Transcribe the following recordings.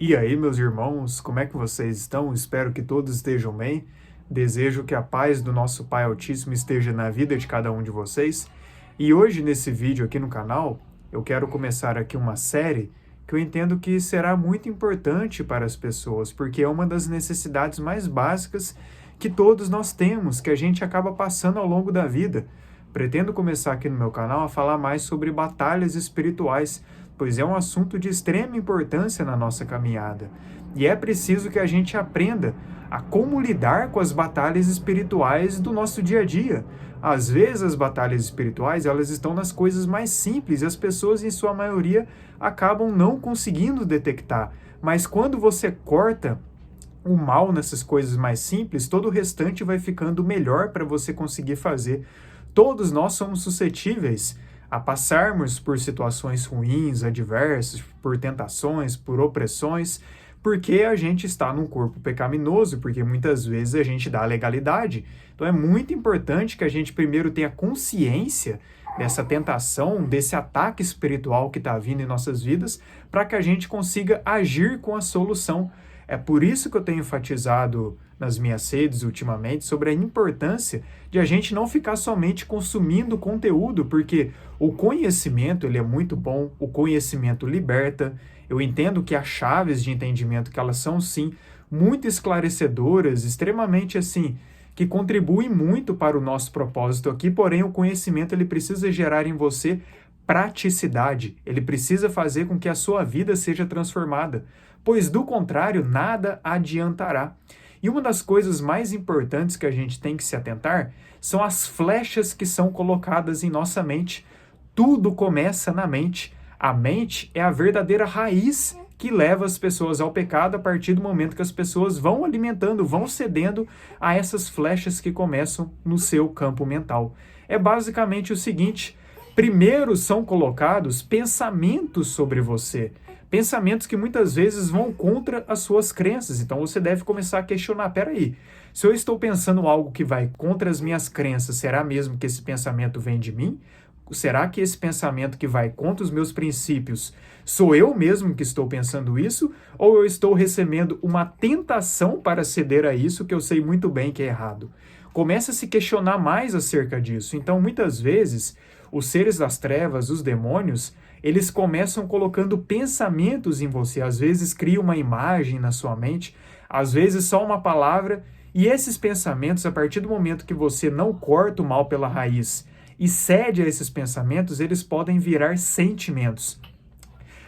E aí, meus irmãos, como é que vocês estão? Espero que todos estejam bem. Desejo que a paz do nosso Pai Altíssimo esteja na vida de cada um de vocês. E hoje, nesse vídeo aqui no canal, eu quero começar aqui uma série que eu entendo que será muito importante para as pessoas, porque é uma das necessidades mais básicas que todos nós temos, que a gente acaba passando ao longo da vida. Pretendo começar aqui no meu canal a falar mais sobre batalhas espirituais, pois é um assunto de extrema importância na nossa caminhada. E é preciso que a gente aprenda a como lidar com as batalhas espirituais do nosso dia a dia. Às vezes as batalhas espirituais, elas estão nas coisas mais simples e as pessoas, em sua maioria, acabam não conseguindo detectar. Mas quando você corta o mal nessas coisas mais simples, todo o restante vai ficando melhor para você conseguir fazer. Todos nós somos suscetíveis a passarmos por situações ruins, adversas, por tentações, por opressões, porque a gente está num corpo pecaminoso, porque muitas vezes a gente dá legalidade. Então é muito importante que a gente primeiro tenha consciência dessa tentação, desse ataque espiritual que está vindo em nossas vidas, para que a gente consiga agir com a solução. É por isso que eu tenho enfatizado nas minhas redes ultimamente sobre a importância de a gente não ficar somente consumindo conteúdo, porque o conhecimento ele é muito bom, o conhecimento liberta. Eu entendo que há chaves de entendimento que elas são sim muito esclarecedoras, extremamente assim, que contribuem muito para o nosso propósito aqui, porém o conhecimento ele precisa gerar em você praticidade, ele precisa fazer com que a sua vida seja transformada, pois do contrário nada adiantará. E uma das coisas mais importantes que a gente tem que se atentar são as flechas que são colocadas em nossa mente. Tudo começa na mente. A mente é a verdadeira raiz que leva as pessoas ao pecado a partir do momento que as pessoas vão alimentando, vão cedendo a essas flechas que começam no seu campo mental. É basicamente o seguinte: primeiro são colocados pensamentos sobre você. Pensamentos que muitas vezes vão contra as suas crenças. Então você deve começar a questionar, peraí, se eu estou pensando algo que vai contra as minhas crenças, será mesmo que esse pensamento vem de mim? Será que esse pensamento que vai contra os meus princípios, sou eu mesmo que estou pensando isso? Ou eu estou recebendo uma tentação para ceder a isso que eu sei muito bem que é errado? Comece a se questionar mais acerca disso. Então, muitas vezes, os seres das trevas, os demônios, eles começam colocando pensamentos em você. Às vezes cria uma imagem na sua mente, às vezes só uma palavra, e esses pensamentos, a partir do momento que você não corta o mal pela raiz e cede a esses pensamentos, eles podem virar sentimentos.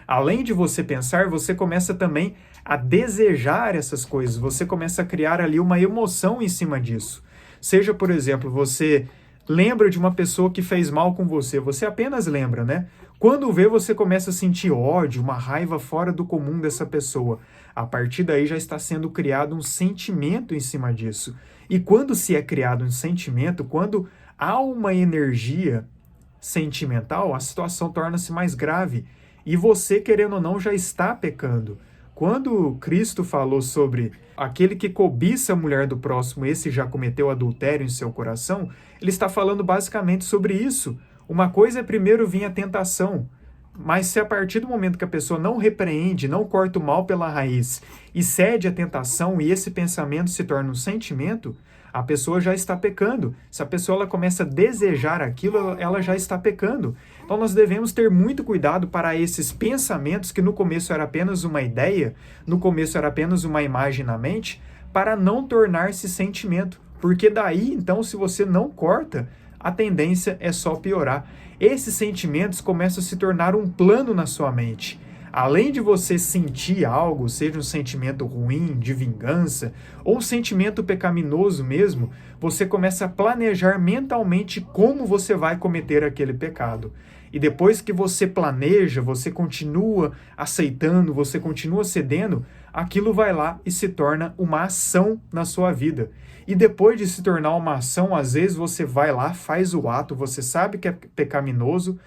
Além de você pensar, você começa também a desejar essas coisas, você começa a criar ali uma emoção em cima disso. Seja, por exemplo, você lembra de uma pessoa que fez mal com você apenas lembra, né? Quando vê, você começa a sentir ódio, uma raiva fora do comum dessa pessoa. A partir daí já está sendo criado um sentimento em cima disso. E quando se é criado um sentimento, quando há uma energia sentimental, a situação torna-se mais grave. E você, querendo ou não, já está pecando. Quando Cristo falou sobre aquele que cobiça a mulher do próximo, esse já cometeu adultério em seu coração, ele está falando basicamente sobre isso. Uma coisa é primeiro vir a tentação, mas se a partir do momento que a pessoa não repreende, não corta o mal pela raiz e cede à tentação e esse pensamento se torna um sentimento, a pessoa já está pecando. Se a pessoa ela começa a desejar aquilo, ela já está pecando. Então nós devemos ter muito cuidado para esses pensamentos que no começo era apenas uma ideia, no começo era apenas uma imagem na mente, para não tornar-se sentimento. Porque daí, então, se você não corta, a tendência é só piorar. Esses sentimentos começam a se tornar um plano na sua mente. Além de você sentir algo, seja um sentimento ruim, de vingança, ou um sentimento pecaminoso mesmo, você começa a planejar mentalmente como você vai cometer aquele pecado. E depois que você planeja, você continua aceitando, você continua cedendo, aquilo vai lá e se torna uma ação na sua vida. E depois de se tornar uma ação, às vezes você vai lá, faz o ato, você sabe que é pecaminoso,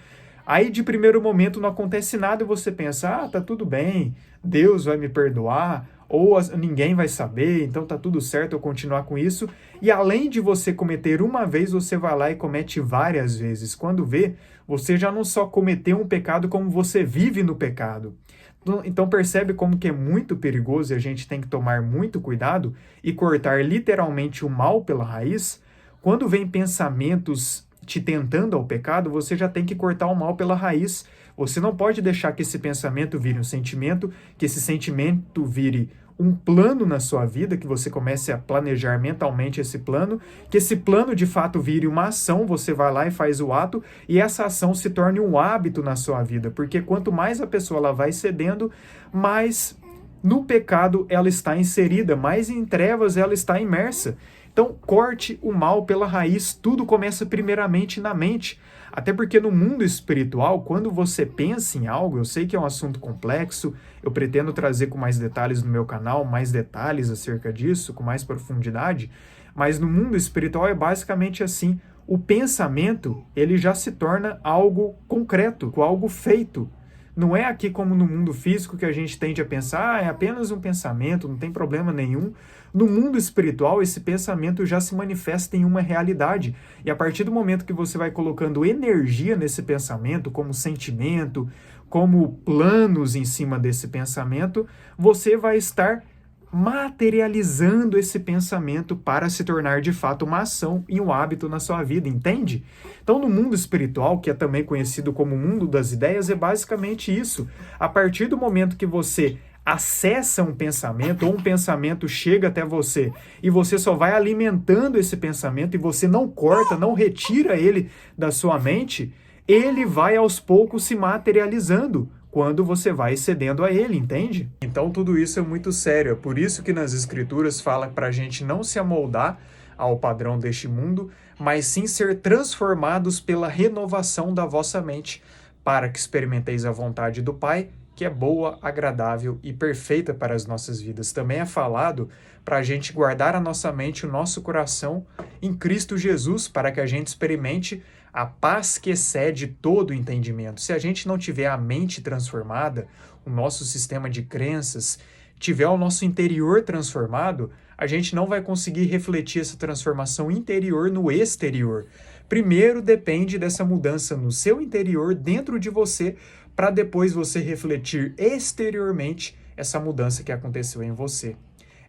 aí de primeiro momento não acontece nada e você pensa, tá tudo bem, Deus vai me perdoar, ou ninguém vai saber, então tá tudo certo eu continuar com isso. E além de você cometer uma vez, você vai lá e comete várias vezes. Quando vê, você já não só cometeu um pecado, como você vive no pecado. Então percebe como que é muito perigoso e a gente tem que tomar muito cuidado e cortar literalmente o mal pela raiz? Quando vem pensamentos te tentando ao pecado, você já tem que cortar o mal pela raiz. Você não pode deixar que esse pensamento vire um sentimento, que esse sentimento vire um plano na sua vida, que você comece a planejar mentalmente esse plano, que esse plano de fato vire uma ação, você vai lá e faz o ato, e essa ação se torne um hábito na sua vida, porque quanto mais a pessoa ela vai cedendo, mais no pecado ela está inserida, mais em trevas ela está imersa. Então, corte o mal pela raiz, tudo começa primeiramente na mente. Até porque no mundo espiritual, quando você pensa em algo, eu sei que é um assunto complexo, eu pretendo trazer com mais detalhes no meu canal, mais detalhes acerca disso, com mais profundidade, mas no mundo espiritual é basicamente assim, o pensamento, ele já se torna algo concreto, algo feito. Não é aqui como no mundo físico que a gente tende a pensar, é apenas um pensamento, não tem problema nenhum. No mundo espiritual, esse pensamento já se manifesta em uma realidade. E a partir do momento que você vai colocando energia nesse pensamento, como sentimento, como planos em cima desse pensamento, você vai estar materializando esse pensamento para se tornar de fato uma ação e um hábito na sua vida, entende? Então, no mundo espiritual, que é também conhecido como mundo das ideias, é basicamente isso. A partir do momento que você acessa um pensamento, ou um pensamento chega até você, e você só vai alimentando esse pensamento, e você não corta, não retira ele da sua mente, ele vai aos poucos se materializando quando você vai cedendo a ele, entende? Então tudo isso é muito sério, é por isso que nas escrituras fala para a gente não se amoldar ao padrão deste mundo, mas sim ser transformados pela renovação da vossa mente, para que experimenteis a vontade do Pai, que é boa, agradável e perfeita para as nossas vidas. Também é falado para a gente guardar a nossa mente e o nosso coração em Cristo Jesus, para que a gente experimente a paz que excede todo o entendimento. Se a gente não tiver a mente transformada, o nosso sistema de crenças, tiver o nosso interior transformado, a gente não vai conseguir refletir essa transformação interior no exterior. Primeiro depende dessa mudança no seu interior, dentro de você, para depois você refletir exteriormente essa mudança que aconteceu em você.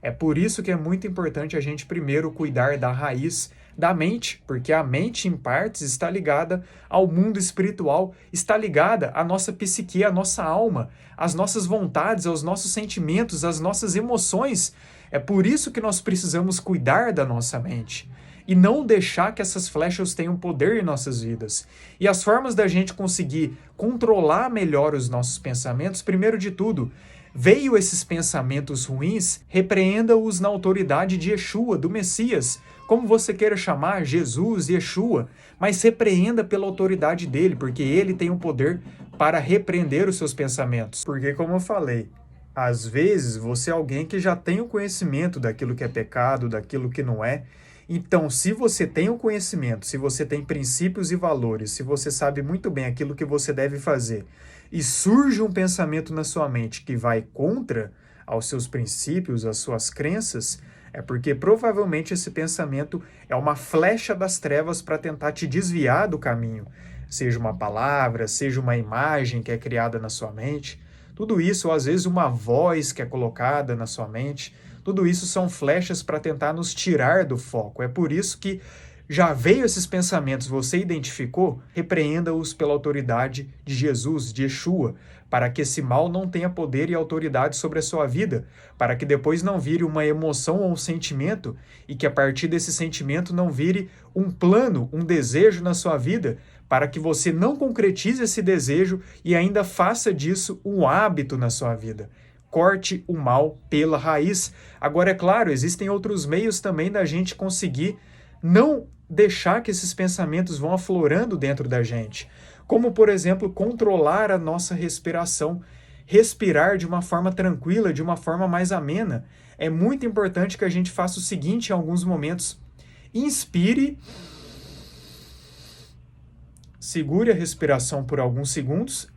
É por isso que é muito importante a gente primeiro cuidar da raiz da mente, porque a mente, em partes, está ligada ao mundo espiritual, está ligada à nossa psique, à nossa alma, às nossas vontades, aos nossos sentimentos, às nossas emoções. É por isso que nós precisamos cuidar da nossa mente e não deixar que essas flechas tenham poder em nossas vidas. E as formas da gente conseguir controlar melhor os nossos pensamentos, primeiro de tudo, veio esses pensamentos ruins, repreenda-os na autoridade de Yeshua, do Messias, como você queira chamar, Jesus, Yeshua, mas repreenda pela autoridade dele, porque ele tem o poder para repreender os seus pensamentos. Porque, como eu falei, às vezes você é alguém que já tem o conhecimento daquilo que é pecado, daquilo que não é. Então, se você tem o conhecimento, se você tem princípios e valores, se você sabe muito bem aquilo que você deve fazer, e surge um pensamento na sua mente que vai contra aos seus princípios, às suas crenças, é porque provavelmente esse pensamento é uma flecha das trevas para tentar te desviar do caminho. Seja uma palavra, seja uma imagem que é criada na sua mente. Tudo isso, ou às vezes uma voz que é colocada na sua mente, tudo isso são flechas para tentar nos tirar do foco. É por isso que já veio esses pensamentos, você identificou? Repreenda-os pela autoridade de Jesus, de Yeshua, para que esse mal não tenha poder e autoridade sobre a sua vida, para que depois não vire uma emoção ou um sentimento, e que a partir desse sentimento não vire um plano, um desejo na sua vida, para que você não concretize esse desejo e ainda faça disso um hábito na sua vida. Corte o mal pela raiz. Agora, é claro, existem outros meios também da gente conseguir não deixar que esses pensamentos vão aflorando dentro da gente. Como, por exemplo, controlar a nossa respiração. Respirar de uma forma tranquila, de uma forma mais amena. É muito importante que a gente faça o seguinte em alguns momentos. Inspire, segure a respiração por alguns segundos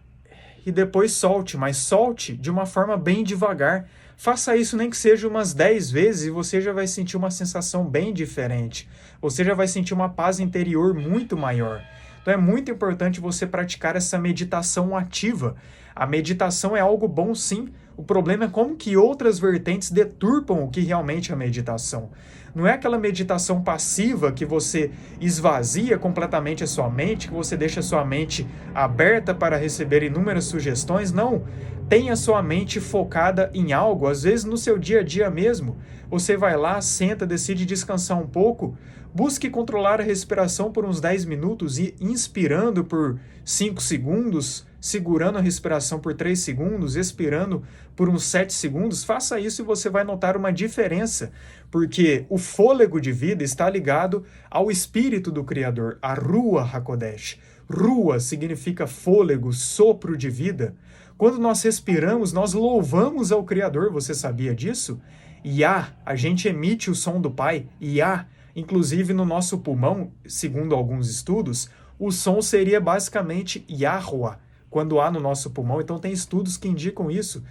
e depois solte, mas solte de uma forma bem devagar. Faça isso nem que seja umas 10 vezes e você já vai sentir uma sensação bem diferente. Você já vai sentir uma paz interior muito maior. Então é muito importante você praticar essa meditação ativa. A meditação é algo bom, sim. O problema é como que outras vertentes deturpam o que realmente é a meditação. Não é aquela meditação passiva que você esvazia completamente a sua mente, que você deixa a sua mente aberta para receber inúmeras sugestões. Não. Tenha sua mente focada em algo, às vezes no seu dia a dia mesmo. Você vai lá, senta, decide descansar um pouco. Busque controlar a respiração por uns 10 minutos, inspirando por 5 segundos, segurando a respiração por 3 segundos, expirando por uns 7 segundos. Faça isso e você vai notar uma diferença, porque o fôlego de vida está ligado ao espírito do Criador, a Ruach HaKodesh. Ruach significa fôlego, sopro de vida. Quando nós respiramos, nós louvamos ao Criador, você sabia disso? Yah, a gente emite o som do Pai, Yah. Inclusive, no nosso pulmão, segundo alguns estudos, o som seria basicamente Yahuwah, quando há no nosso pulmão. Então, tem estudos que indicam isso.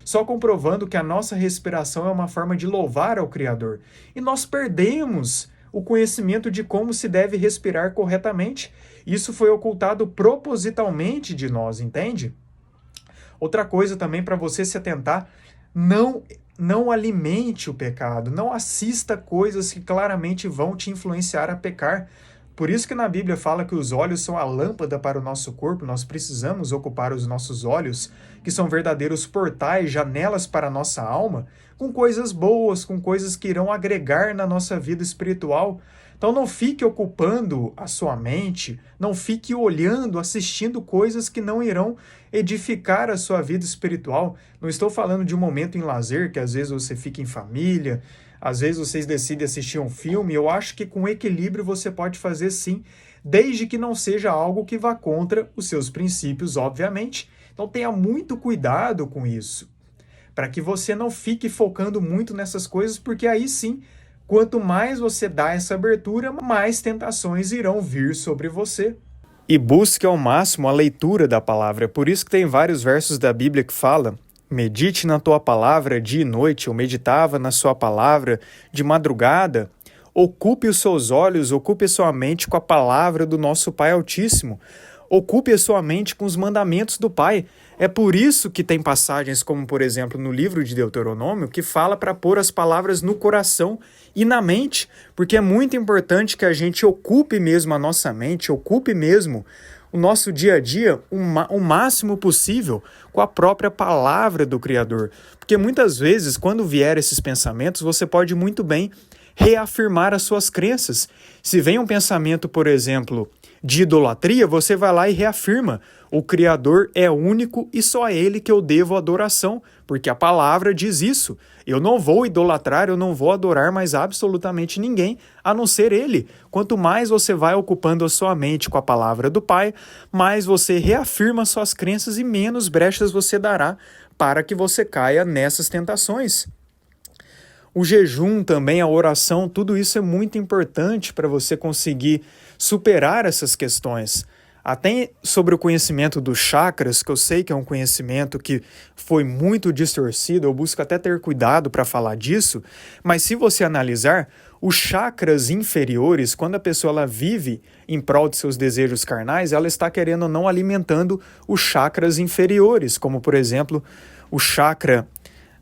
Só comprovando que a nossa respiração é uma forma de louvar ao Criador. E nós perdemos o conhecimento de como se deve respirar corretamente. Isso foi ocultado propositalmente de nós, entende? Outra coisa também para você se atentar, não alimente o pecado, não assista coisas que claramente vão te influenciar a pecar. Por isso que na Bíblia fala que os olhos são a lâmpada para o nosso corpo, nós precisamos ocupar os nossos olhos, que são verdadeiros portais, janelas para a nossa alma, com coisas boas, com coisas que irão agregar na nossa vida espiritual. Então não fique ocupando a sua mente, não fique olhando, assistindo coisas que não irão edificar a sua vida espiritual. Não estou falando de um momento em lazer, que às vezes você fica em família, às vezes vocês decidem assistir um filme. Eu acho que com equilíbrio você pode fazer sim, desde que não seja algo que vá contra os seus princípios, obviamente. Então tenha muito cuidado com isso, para que você não fique focando muito nessas coisas, porque aí sim, quanto mais você dá essa abertura, mais tentações irão vir sobre você. E busque ao máximo a leitura da palavra. Por isso que tem vários versos da Bíblia que falam: medite na tua palavra dia e noite. Eu meditava na sua palavra de madrugada. Ocupe os seus olhos, ocupe a sua mente com a palavra do nosso Pai Altíssimo. Ocupe a sua mente com os mandamentos do Pai. É por isso que tem passagens como, por exemplo, no livro de Deuteronômio, que fala para pôr as palavras no coração e na mente, porque é muito importante que a gente ocupe mesmo a nossa mente, ocupe mesmo o nosso dia a dia o máximo possível com a própria palavra do Criador. Porque muitas vezes, quando vier esses pensamentos, você pode muito bem reafirmar as suas crenças. Se vem um pensamento, por exemplo, de idolatria, você vai lá e reafirma: o Criador é único e só a Ele que eu devo adoração, porque a palavra diz isso. Eu não vou idolatrar, eu não vou adorar mais absolutamente ninguém, a não ser Ele. Quanto mais você vai ocupando a sua mente com a palavra do Pai, mais você reafirma suas crenças e menos brechas você dará para que você caia nessas tentações. O jejum também, a oração, tudo isso é muito importante para você conseguir superar essas questões. Até sobre o conhecimento dos chakras, que eu sei que é um conhecimento que foi muito distorcido, eu busco até ter cuidado para falar disso, mas se você analisar, os chakras inferiores, quando a pessoa ela vive em prol de seus desejos carnais, ela está querendo ou não alimentando os chakras inferiores, como por exemplo, o chakra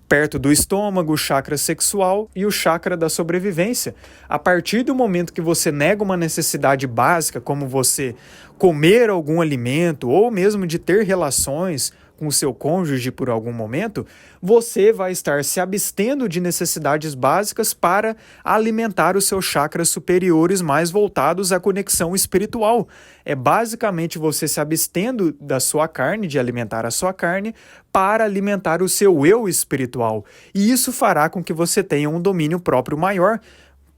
perto do estômago, o chakra sexual e o chakra da sobrevivência. A partir do momento que você nega uma necessidade básica, como você comer algum alimento ou mesmo de ter relações com o seu cônjuge por algum momento, você vai estar se abstendo de necessidades básicas para alimentar os seus chakras superiores mais voltados à conexão espiritual. É basicamente você se abstendo da sua carne, de alimentar a sua carne, para alimentar o seu eu espiritual. E isso fará com que você tenha um domínio próprio maior.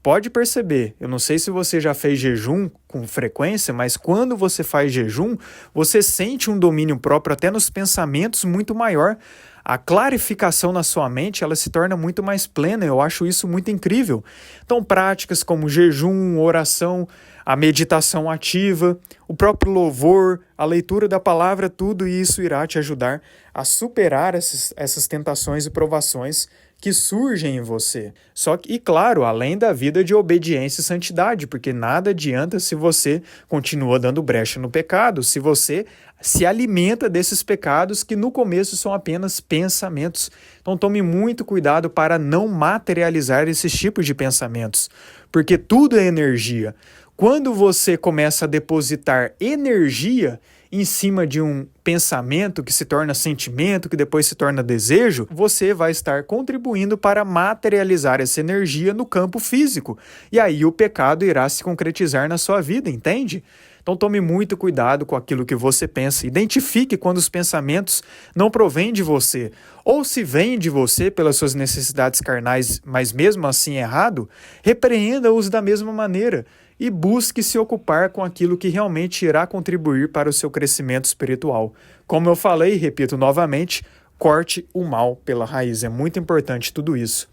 Pode perceber, eu não sei se você já fez jejum com frequência, mas quando você faz jejum, você sente um domínio próprio até nos pensamentos muito maior. A clarificação na sua mente, ela se torna muito mais plena, eu acho isso muito incrível. Então, práticas como jejum, oração, a meditação ativa, o próprio louvor, a leitura da palavra, tudo isso irá te ajudar a superar essas tentações e provações que surgem em você. Só que, e claro, além da vida de obediência e santidade, porque nada adianta se você continua dando brecha no pecado, se você se alimenta desses pecados que no começo são apenas pensamentos. Então tome muito cuidado para não materializar esses tipos de pensamentos, porque tudo é energia. Quando você começa a depositar energia em cima de um pensamento que se torna sentimento, que depois se torna desejo, você vai estar contribuindo para materializar essa energia no campo físico. E aí o pecado irá se concretizar na sua vida, entende? Então tome muito cuidado com aquilo que você pensa. Identifique quando os pensamentos não provêm de você. Ou se vêm de você pelas suas necessidades carnais, mas mesmo assim errado, repreenda-os da mesma maneira e busque se ocupar com aquilo que realmente irá contribuir para o seu crescimento espiritual. Como eu falei e repito novamente, corte o mal pela raiz. É muito importante tudo isso.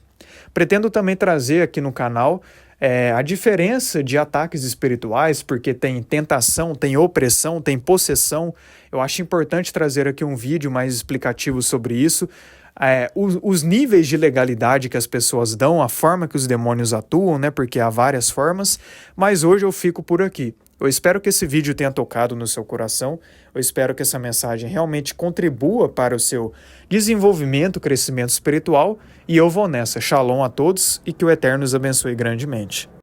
Pretendo também trazer aqui no canal a diferença de ataques espirituais, porque tem tentação, tem opressão, tem possessão. Eu acho importante trazer aqui um vídeo mais explicativo sobre isso. Os níveis de legalidade que as pessoas dão, a forma que os demônios atuam, né? Porque há várias formas, mas hoje eu fico por aqui. Eu espero que esse vídeo tenha tocado no seu coração, eu espero que essa mensagem realmente contribua para o seu desenvolvimento, crescimento espiritual, e eu vou nessa. Shalom a todos e que o Eterno os abençoe grandemente.